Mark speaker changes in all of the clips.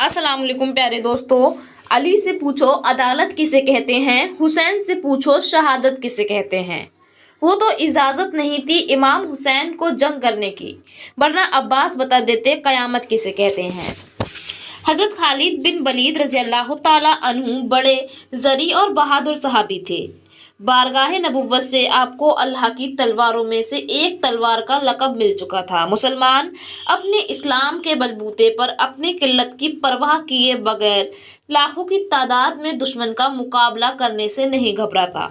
Speaker 1: अस्सलाम वालेकुम प्यारे दोस्तों। अली से पूछो अदालत किसे कहते हैं, हुसैन से पूछो शहादत किसे कहते हैं। वो तो इजाजत नहीं थी इमाम हुसैन को जंग करने की, वरना अब्बास बता देते कयामत किसे कहते हैं। हजरत खालिद बिन वलीद रजी अल्लाह ताला अन्हु बड़े जरी और बहादुर सहाबी थे। बारगाह नबुव्वत से आपको अल्लाह की तलवारों में से एक तलवार का लक़ब मिल चुका था। मुसलमान अपने इस्लाम के बलबूते पर अपनी किल्लत की परवाह किए बगैर लाखों की तादाद में दुश्मन का मुकाबला करने से नहीं घबराता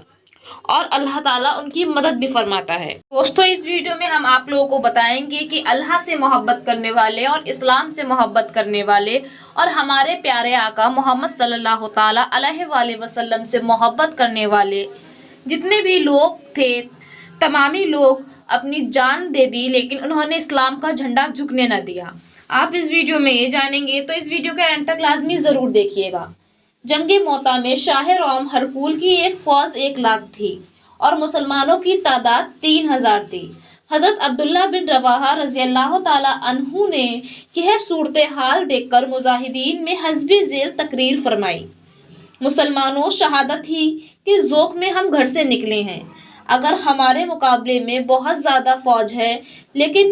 Speaker 1: और अल्लाह ताला उनकी मदद भी फरमाता है। दोस्तों, इस वीडियो में हम आप लोगों को बताएंगे कि अल्लाह से मोहब्बत करने वाले और इस्लाम से मोहब्बत करने वाले और हमारे प्यारे आका मोहम्मद सल्लल्लाहु ताला अलैहि वसल्लम से मोहब्बत करने वाले जितने भी लोग थे, तमामी लोग अपनी जान दे दी, लेकिन उन्होंने इस्लाम का झंडा झुकने न दिया। आप इस वीडियो में ये जानेंगे, तो इस वीडियो के एंड तक लाजमी ज़रूर देखिएगा। जंगे मोता में शाह रोम हरकुल की एक फौज 1 लाख थी और मुसलमानों की तादाद 3000 थी। हजरत अब्दुल्ला बिन रवाहा रजी अल्लाह ताला अन्हु ने यह सूरत हाल देखकर मुजाहिदीन में हस्बी ज़ेल तकरीर फरमाई। मुसलमानों, शहादत ही कि ज़ोक में हम घर से निकले हैं। अगर हमारे मुकाबले में बहुत ज़्यादा फौज है, लेकिन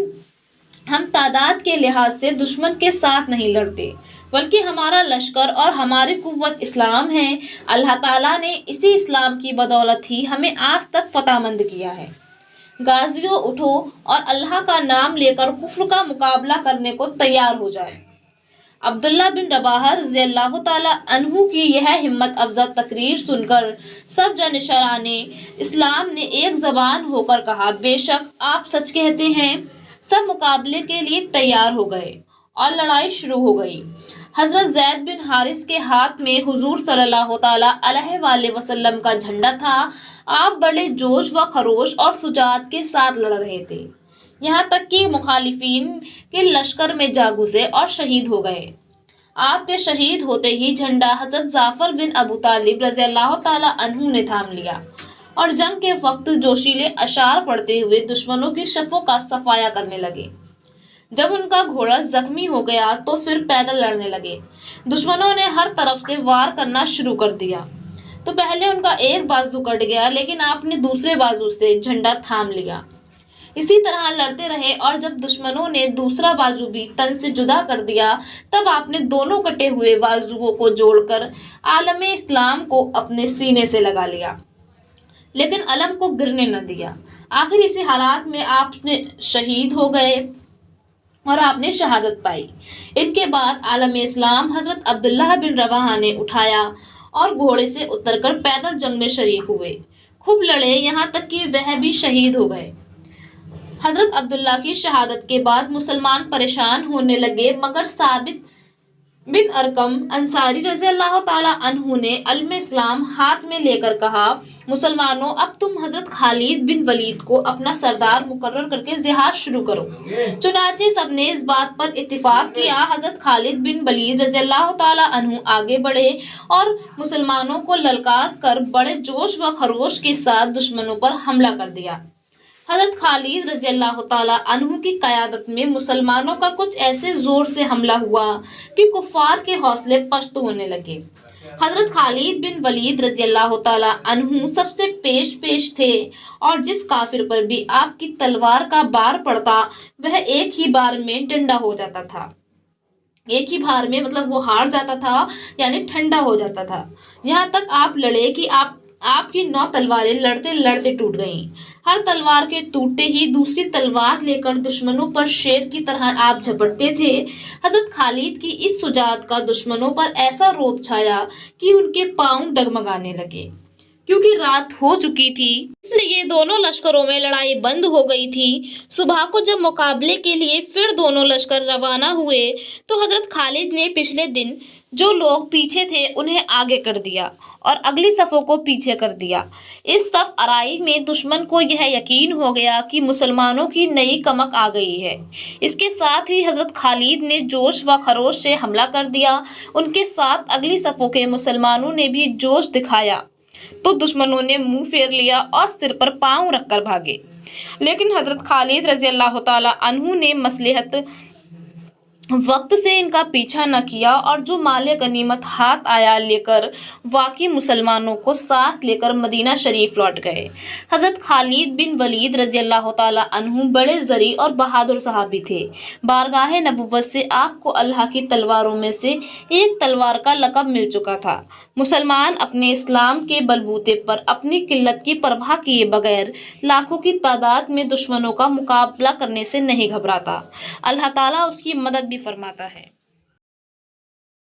Speaker 1: हम तादाद के लिहाज से दुश्मन के साथ नहीं लड़ते, बल्कि हमारा लश्कर और हमारी कुव्वत इस्लाम है। अल्लाह ताला ने इसी इस्लाम की बदौलत ही हमें आज तक फतहमंद किया है। गाजियों, उठो और अल्लाह का नाम लेकर कुफ्र का मुकाबला करने को तैयार हो जाए। अब्दुल्ला बिन रवाहा रज़ी अल्लाह ताला अन्हु की यह हिम्मत अफजा तकरीर सुनकर सब जानशराने इस्लाम ने एक ज़बान होकर कहा, बेशक आप सच कहते हैं। सब मुकाबले के लिए तैयार हो गए और लड़ाई शुरू हो गई। हज़रत ज़ैद बिन हारिस के हाथ में हुजूर सल्लल्लाहु ताला अलैहि वसल्लम का झंडा था। आप बड़े जोश व खरोश और सुजात के साथ लड़ रहे थे, यहाँ तक कि मुखालिफिन के लश्कर में जा घुसे और शहीद हो गए। आपके शहीद होते ही झंडा हज़रत जाफर बिन अबू तालिब रज़ी अल्लाह ताला अन्हु ने थाम लिया और जंग के वक्त जोशीले अशार पढ़ते हुए दुश्मनों की शफों का सफाया करने लगे। जब उनका घोड़ा जख्मी हो गया तो फिर पैदल लड़ने लगे। दुश्मनों ने हर तरफ से वार करना शुरू कर दिया। तो पहले उनका एक बाजू कट गया, लेकिन आपने दूसरे बाजू से झंडा थाम लिया। इसी तरह लड़ते रहे और जब दुश्मनों ने दूसरा बाजू भी तन से जुदा कर दिया, तब आपने दोनों कटे हुए बाजुओं को जोड़कर आलम इस्लाम को अपने सीने से लगा लिया, लेकिन अलम को गिरने न दिया। आखिर इसी हालात में आपने शहीद हो गए और आपने शहादत पाई। इनके बाद आलम इस्लाम हजरत अब्दुल्लाह बिन रवाहा ने उठाया और घोड़े से उतरकर पैदल जंग में शरीक हुए। खूब लड़े, यहाँ तक कि वह भी शहीद हो गए। हजरत अब्दुल्ला की शहादत के बाद मुसलमान परेशान होने लगे, मगर साबित बिन अरकम अंसारी रज़ी अल्लाह ताला अन्हु ने अल्म इस्लाम हाथ में लेकर कहा, मुसलमानों, अब तुम हजरत खालिद बिन वलीद को अपना सरदार मुकर्रर करके जिहाद शुरू करो। चुनाचे सबने इस बात पर इत्तिफाक किया। हजरत खालिद बिन वलीद रज़ी अल्लाह ताला अन्हु आगे बढ़े और मुसलमानों को ललकार कर बड़े जोश व खरोश के साथ दुश्मनों पर हमला कर दिया। हजरत खालिद रज़ी अल्लाह ताला अन्हु की क़यादत में मुसलमानों का कुछ ऐसे जोर से हमला हुआ कि कुफ़ार के हौसले पस्त होने लगे। हजरत खालिद बिन वलीद रज़ी अल्लाह ताला अन्हु सबसे पेश थे और जिस काफिर पर भी आपकी तलवार का बार पड़ता, वह एक ही बार में डंडा हो जाता था। एक ही बार में मतलब वो हार जाता था, यानी ठंडा हो जाता था। यहाँ तक आप लड़े कि आपकी 9 तलवारें लड़ते लड़ते टूट गईं। हर तलवार के टूटते ही दूसरी तलवार लेकर दुश्मनों पर शेर की तरह आप झपटते थे। हजरत खालिद की इस सुजात का दुश्मनों पर ऐसा रोब छाया कि उनके पांव डगमगाने लगे। क्योंकि रात हो चुकी थी, इसलिए दोनों लश्करों में लड़ाई बंद हो गई थी। सुबह को जब मुकाबले के लिए फिर दोनों लश्कर रवाना हुए, तो हजरत खालिद ने पिछले दिन जो लोग पीछे थे उन्हें आगे कर दिया और अगली सफ़ों को पीछे कर दिया। इस सफ़ आराई में दुश्मन को यह यकीन हो गया कि मुसलमानों की नई कमक आ गई है। इसके साथ ही हजरत खालिद ने जोश व खरोश से हमला कर दिया। उनके साथ अगली सफ़ों के मुसलमानों ने भी जोश दिखाया, तो दुश्मनों ने मुंह फेर लिया और सिर पर पांव रखकर भागे। लेकिन हजरत खालिद रज़ी अल्लाह ताला अन्हु ने मसलहत वक्त से इनका पीछा न किया और जो माल गनीमत हाथ आया लेकर वाकई मुसलमानों को साथ लेकर मदीना शरीफ लौट गए। हजरत खालिद बिन वलीद रजी अल्लाह ताला अन्हु बड़े जरी और बहादुर सहाबी थे। बारगाह नबुव्वत से आपको अल्लाह की तलवारों में से एक तलवार का लक़ब मिल चुका था। मुसलमान अपने इस्लाम के बलबूते पर अपनी किल्लत की परवाह किए बगैर लाखों की तादाद में दुश्मनों का मुकाबला करने से नहीं घबराता। अल्लाह ताला उसकी मदद भी फरमाता है।